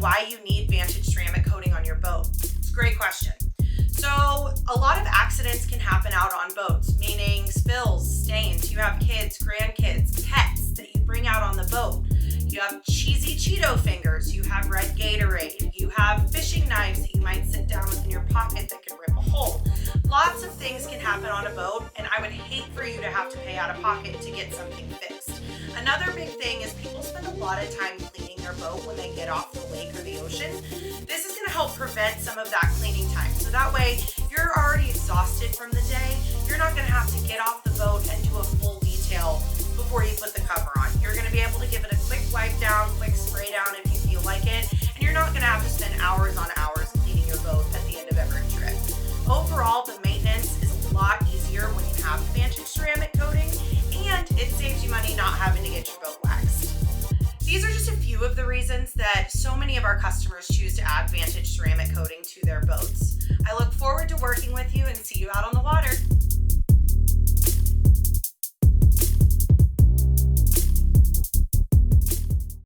why you need Vantage Ceramic Coating on your boat? It's a great question. So a lot of accidents can happen out on boats, meaning spills, stains. You have kids, grandkids, pets that you bring out on the boat. You have cheesy Cheeto fingers, you have red Gatoraid, you have fishing knives that you might sit down with in your pocket that could rip a hole. Lots of things can happen on a boat, and I would hate for you to have to pay out of pocket to get something fixed. Another big thing is people spend a lot of time cleaning their boat when they get off the lake or the ocean. This is going to help prevent some of that cleaning time. So that way, if you're already exhausted from the day, you're not going to have to get off the boat and do a full detail before you put the cover on. You're going to be able to give it a quick wipe down, quick spray down if you feel like it, and you're not going to have to spend hours on hours cleaning your boat at the end of every trip. Overall, the maintenance is a lot easier when you have Vantage Ceramic Coating, and it saves you money not having to get your boat waxed. These are just a few of the reasons that so many of our customers choose to add Vantage Ceramic Coating to their boats. I look forward to working with you and see you out on the water.